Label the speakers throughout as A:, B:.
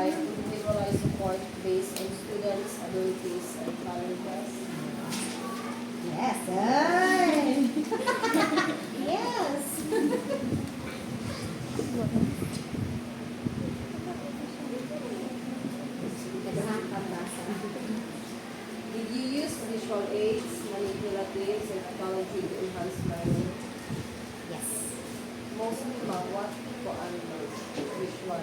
A: provide individualized support based on students' abilities and challenges?
B: Yes. Ay! Yes. Kadahan pambasa.
A: Did you use visual aids, manipulatives, and technology to enhance learning?
B: Yes.
A: Mostly about what people are visual.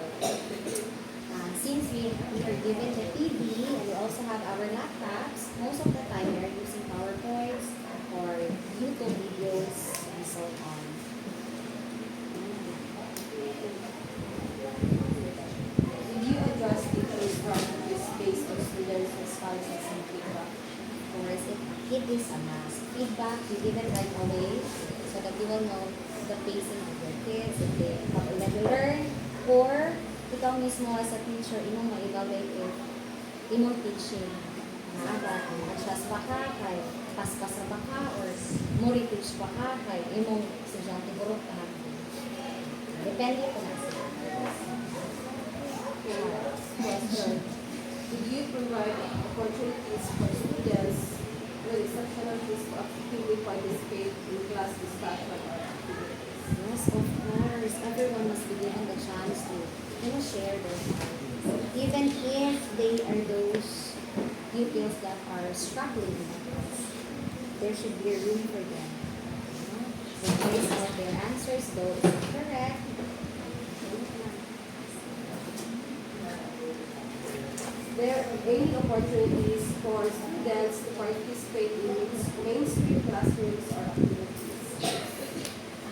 B: Since we are given the TV and we also have our laptops, most of the time we are using PowerPoints or YouTube videos and so on.
A: Did you adjust teaching strategies based on students' responses and feedback?
B: Of course, if a kid is a mass feedback, you give it right away so that you will know the pacing of your kids, if they have already learned, or ikaw mismo as a teacher, imong ma-evaluate if imong teaching adjust ba ka, kay paspas ba ka, or mo reteach ba ka, kay imong estudyante guro ka. Depende po na sila.
A: Question. Did you provide opportunities for students with exceptional needs to actively participate in class discussion or activities?
B: Yes, of course. Everyone must be given the chance to share their thoughts. Even if they are those pupils that are struggling in the class, there should be a room for them. The voice of their answers, though it's not correct.
A: There are any opportunities for students to participate in mainstream classrooms or activities?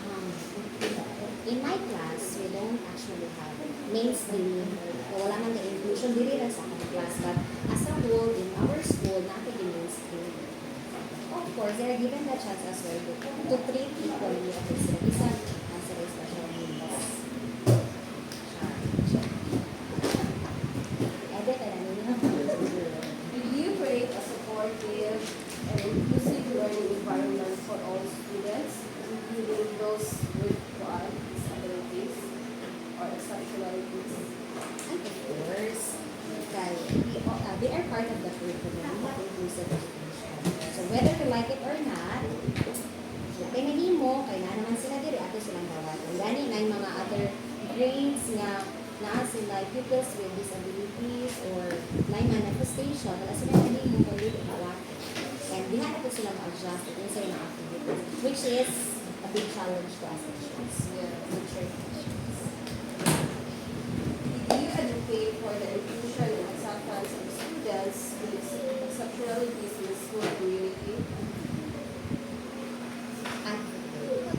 B: Um, in my class, we don't actually have mainstream. Wala man the inclusion, dili lang sa akong class. But as a whole, in our school, natin yung mainstream. Of course, they are given the chance as well to treat equally at the same isa as a special needs. Edit na ninyo.
A: Did you create a supportive and inclusive learning environment for all students, including those with disabilities or exceptionalities?
B: And of course, they are part of the curriculum of inclusive education. So whether you like it or not, kay nahimo, kay na naman sila diri, ato silang gawad. Gani na yung mga other grades nga na sila pupils with disabilities or na manifestation, wala sila nahimo kung dili gawad. And di na nato sila ma-adjust kung sa mga activities, which is a big challenge to us teachers. Teacher teachers.
A: Did you advocate for the inclusion and acceptance of students with exceptionalities in the school community?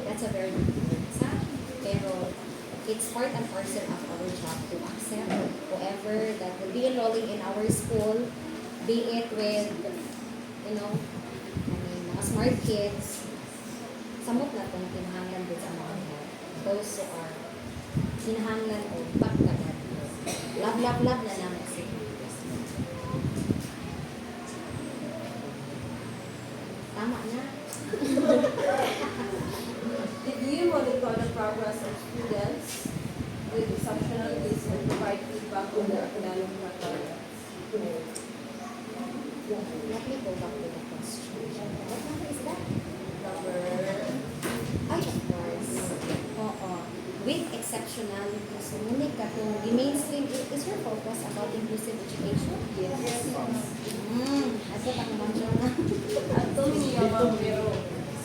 B: That's a very good word, ha? Pero it's part and parcel of our job to accept whoever that will be enrolling in our school, be it with, mga smart kids, samot na itong kinahanglan din sa mga health. Those who are kinahanglan o pagkagat. Love na naman sila. Tama na.
A: Did you monitor the progress of students with exceptionalities and provide feedback on their academic performance?
B: Let me go back to the question. What number is that?
A: Number
B: Ay, of course. Oo. With exceptionality. So, ngunit ka kung the mainstream, is your focus about inclusive education?
A: yes.
B: Ito pa naman siya na.
A: Ato niya mga pero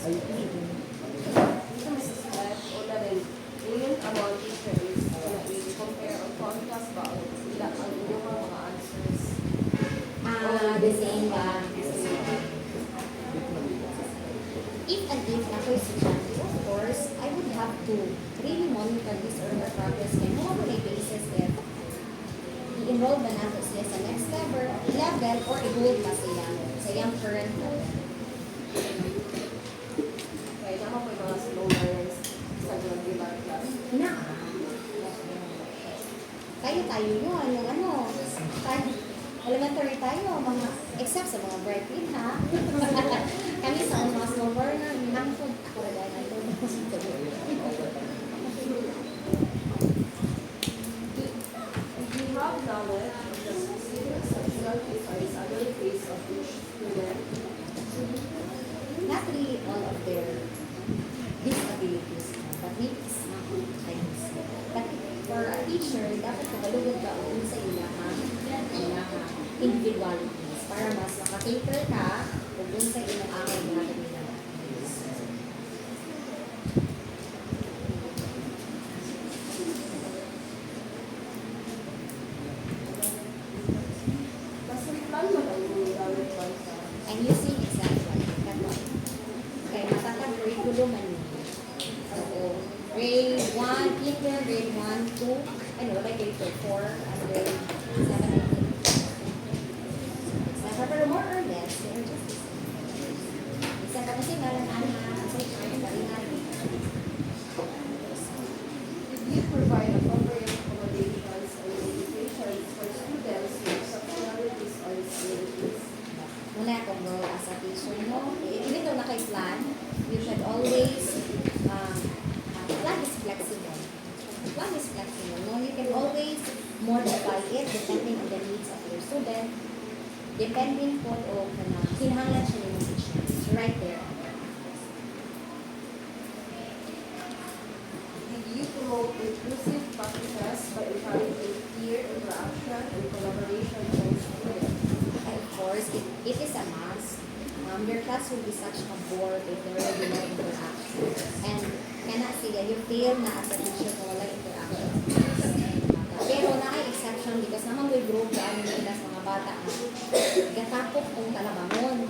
A: ito masusulat o na rin iyon ang mga teachers na i-compare or contrast ba sila ang inyong mga answers.
B: The same ba? If and if ako is estudyante, of course, I would have to really monitor this or her progress kaya mo ako basis if i-enroll ba nato sila sa next level or i-hold pa sila sa iyang current level.
A: Kaya naman po yung mga slow learners sa regular class.
B: Na. Tayo yun. Yung elementary tayo, mga, except sa mga bright kid, ha? Kami sa mga slow learner, hangtod. Ako rin, hangtod.
A: You have now knowledge of the specific exceptional case or disabilities of each student.
B: Not really all of their disabilities, but maybe some things. But for a teacher, dapat makalugod ka kung sa ilang individualities para mas makacater ka kung sa ilang angay na nila.
A: Kasi plan mo lang yung gamit ko sa
B: And using example, kato. Kaya matatag curriculum man yun. So, grade 1, kinder, grade 1, 2, ano, like grade 4, and grade 7, and 8. Example, pero more or less, they are just the same. Example, kasi ngalan anak, so,
A: Did you provide appropriate accommodations and educations for students with exceptionalities or disabilities?
B: Muna akong role as a teacher, no? Even though naka-plan, you should always, plan is flexible. Plan is flexible, no? You can always modify it depending on the needs of your student, depending po o kinahanglan siya ng teacher. So right there.
A: Did you promote inclusive practices by encouraging peer interaction and collaboration among students?
B: And of course, it is a must. Your class will be such a bore if there will be no interaction. And cannot say that you feel na as a teacher kung wala interaction. Pero na-ay exception because naman may group na ano nila sa mga bata na gatapok kung talabangon.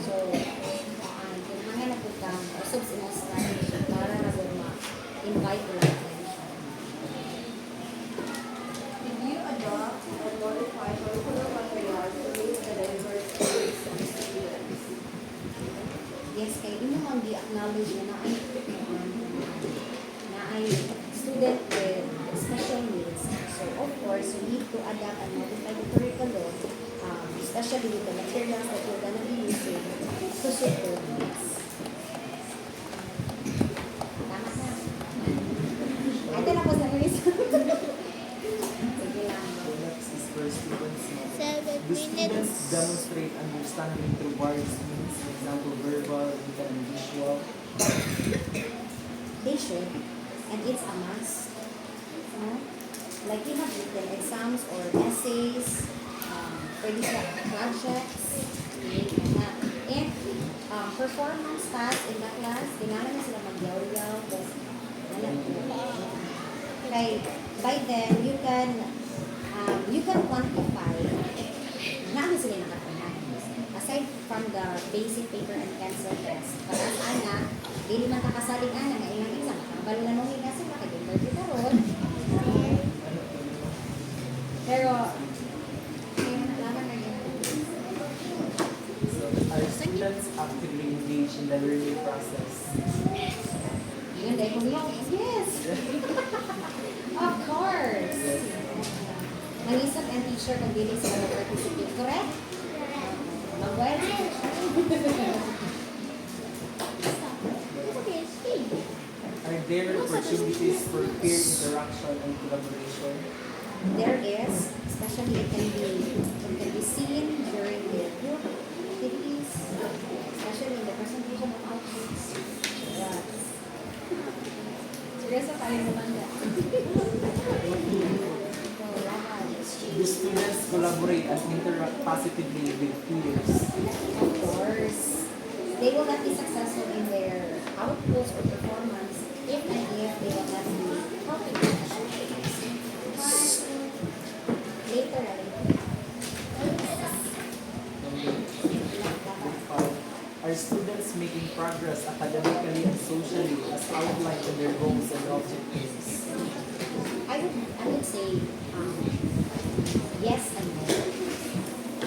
B: So, kung hangin na po ka, usog sa mga strategy para na po ma-invite ko lang attention.
A: Did you adopt and modify curriculum material to meet the diverse needs of students?
B: Yes, kaya yun naman di-acknowledge na ay student with special needs. So, of course, you need to adapt and modify the curriculum, especially with the materials that you're gonna be using to suit their needs. Tama na. Ito na po sa mga sige lang.
C: The next is for students.
D: 7
C: The students
D: minutes.
C: demonstrate understanding through various means, for example, verbal, written, and visual.
B: They should, and it's a must. No? Like you have written exams or essays, pwede sa projects, and performance tasks in the class, kailangan na sila mag-yaw-yaw, like, by then, you can quantify na ano sila nakatunan. Aside from the basic paper and pencil test, para sa anak, dili man kakasaling anak nga ilang exam, nakabalo na nung nga sila, kag-interview na ron. Pero, kaya nalaman na yun.
C: So, our students actively engage in the learning process.
B: Yun, dahil kung yun, yes! Of course! Nangisap ang teacher kung dili sila mag-participate, correct? Mag-well? Okay, speak.
C: Are there opportunities for peer interaction and collaboration?
B: There is, especially it can be seen during the group activities, especially in the presentation of outputs. Yes. Seryoso tayo naman na.
C: Do students collaborate and interact positively with peers?
B: Of course, they will not be successful in their outputs or performance if and if they will not be helping each other. Later,
C: Are students making progress academically and socially as outlined in their goals and objectives?
B: I would say yes and no.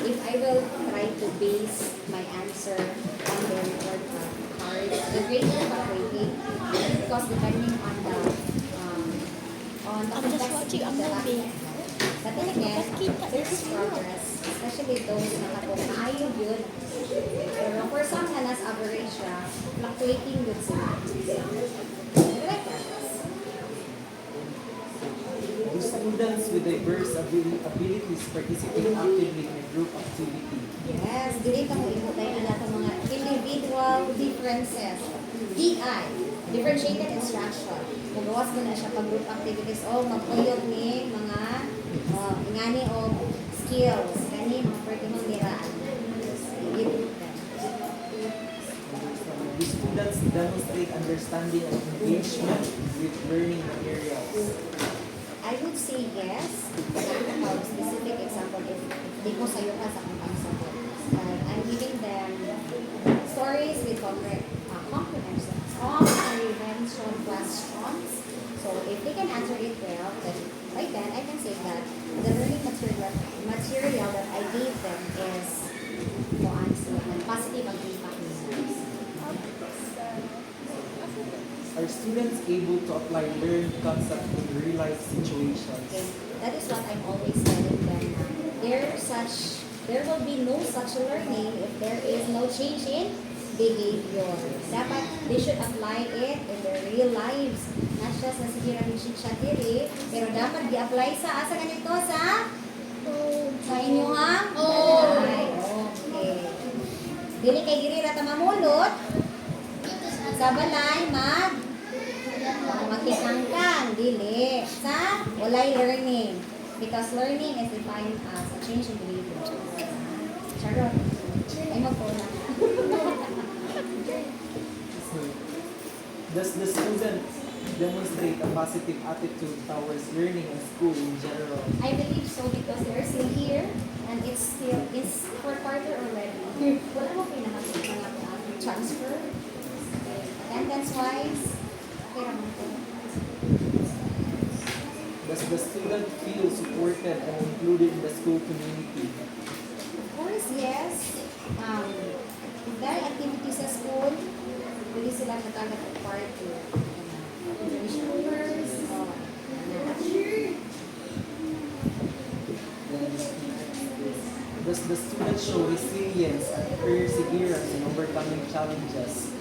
B: If I will try to base my answer on the report card, the grade will fluctuating because depending on the
D: I'm just
B: complexity
D: watching a
B: of the
D: movie.
B: document. But then again, there is progress, especially those na nakapag-ayaw yun. Pero for some na nas average siya, fluctuating yun sila. Correct.
C: Do students with diverse abilities participate actively in a group activity.
B: Yes, dili ka mo ibutay na nato mga individual differences. DI, differentiated instruction. Magawas mo na siya pag group activities o magpuyog ni mga ingani o skills. Kani mga pwede mong niraan. I-group them.
C: The students demonstrate understanding and engagement with learning materials.
B: I would say yes. About specific example, if di ko sayo ka sa kung pangsagot. I'm giving them stories with comprehension questions. So if they can answer it well, then right then I can say that the learning material that I gave them is positive ang impact nila.
C: Are students able to apply learned concepts in real-life situations?
B: Okay, that is what I'm always telling them. There will be no such learning if there is no change in behavior. Dapat they should apply it in their real lives. Not just na sige rin siya diri, pero dapat di-apply sa asa ganito sa inyong balay. Okay. Dili kay diri ra ta mamulot sa balay magkikangkang dili sa walay learning, because learning is defined as a change in behavior. Charot. Ay magpuna.
C: Does the student demonstrate a positive attitude towards learning and school in general?
B: I believe so, because they're still here and it's for quarter already. Wala mo pinakasip mga transfer. Attendance wise, okay naman po.
C: Does the student feel supported and included in the school community?
B: Of course, yes. If there are activities sa school, pwede sila matagad ang part to showers,
C: Does the student show resilience and perseverance in overcoming challenges?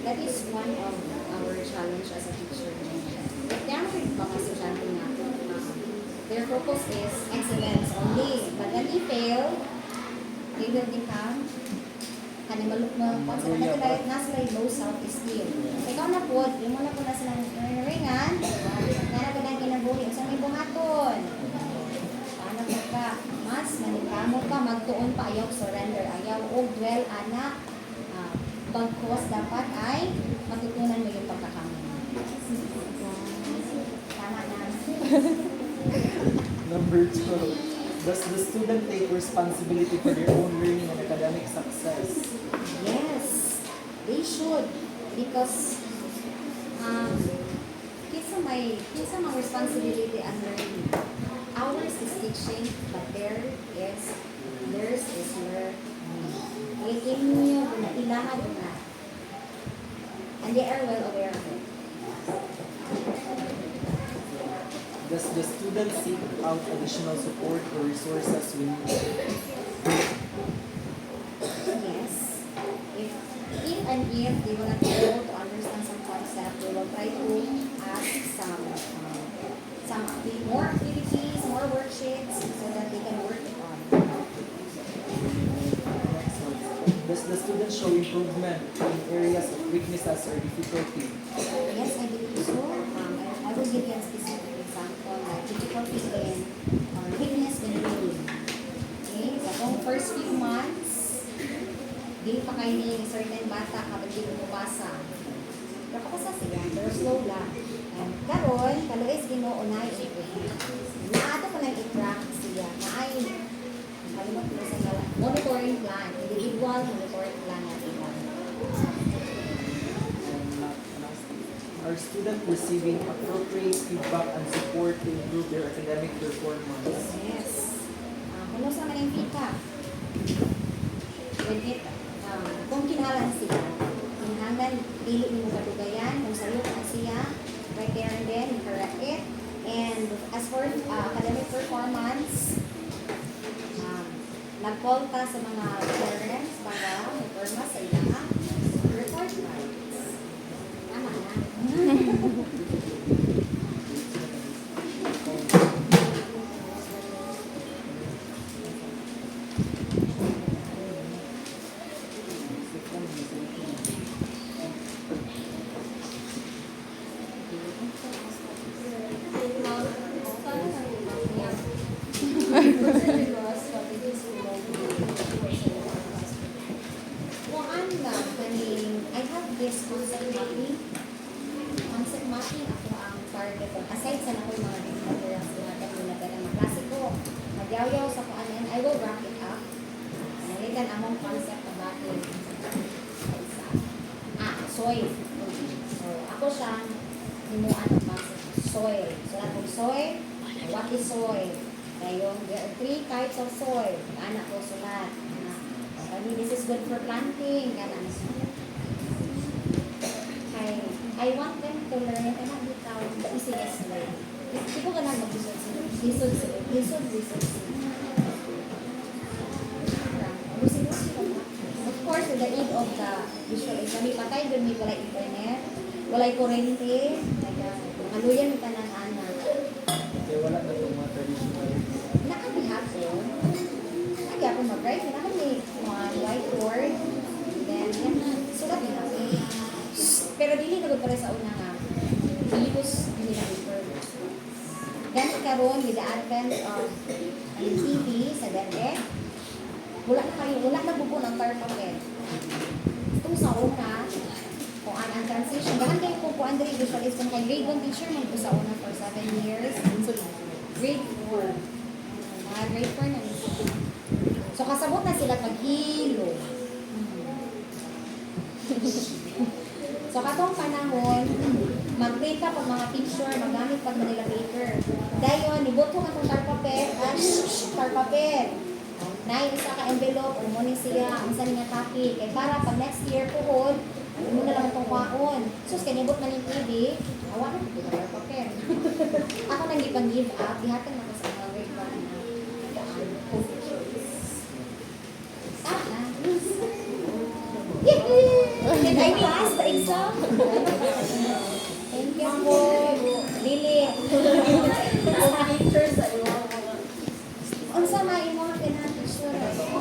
B: that is one of our challenge as a teacher. If there are mga estudyante na their focus is excellence only, but when they fail, they will become nasa low self-esteem. Ikaw na po, yung mo na po na silang ringan, na po na kinabuhi, sa may buhaton. Paano po ka? Mas manikamo ka, magtuon pa, ayaw surrender, ayaw o dwell, anak. Bagkos dapat ay matutunan mo yung pagkakamali. Tama na.
C: Number 12. Does the student take responsibility for their own learning and academic success?
B: Yes, they should, because kinsa may responsibility and learning. Ours is teaching, but theirs is learning. Ikin nyo kung nailangan na. And they are well aware of it.
C: Does the student seek out additional support or resources when needed?
B: Yes. If they will not be able to understand some concept, we will try to ask some more activities, more worksheets, so that they can work it on.
C: Does the student show improvement in areas of weaknesses or difficulty?
B: Yes, I believe so. I will give you a specific example, like difficulty in weakness in reading. Okay, so kung first few months, di pa kayo ni certain bata kapag di mo basa. Pero kapasa siya, pero slow lang. And karon, kaluis ginoo na i-improve. Naato ko nang i-practice siya, na ay kalimot ko sa gala. Monitoring plan, individual monitoring plan natin.
C: Are students receiving appropriate feedback and support to improve their academic performance?
B: Yes. Kung sa maning feedback, kung kinahanglan siya, kinahanglan dili mo kadugayan, kung sayo ka siya, right there and then, correct it. And as for academic performance, nag-call ka sa mga parents para mag-performa sa ilang report cards. Tama na. yaw-yaw sa kuan and I will wrap it up. Nalitan among concept about it. Soil. So, ako siya, himuan ang concept of soil. So, atong soil, what is soil? Kaya there are 3 types of soil. Anak ko sulat. This is good for planting. Ganun. I want them to learn and not bitaw the easiest way. Hindi ko ganun mag-lisod sila. Lisod sila. Of course, with the aid of the visual aid, kami patay doon, may walay internet, walay kurente, maluyan yung tanan-anak.
C: Kaya wala na itong mga traditional.
B: Nakabihapon. Lagi ako mag-write. Kailangan may mga whiteboard. Then, yan na. Sulat din ako. Pero dili na pa rin sa una nga. Use nila paper. Then, karon with the advent of TV sa DepEd, wala na bubo ng tar papel. Itong sa una, kung ang transition, dahan kayo po Andre visualize kung kay grade 1 teacher, man po sa una for 7 years. Grade 4. Mga grade 4 na nito. So, kasabot na sila paghilo. So, katong panahon, mag-print ka pag mga picture, magamit pag Manila paper. Dayon, ibot ko katong tar papel, tar papel. Na isa ka envelope, umunin siya, ang sa nga topic. Kaya para pag next year po, mo na lang itong kwaon. So, kanibot man yung TV, awa na po tar papel. Ako nang ipang-give up, dihatang na ko sa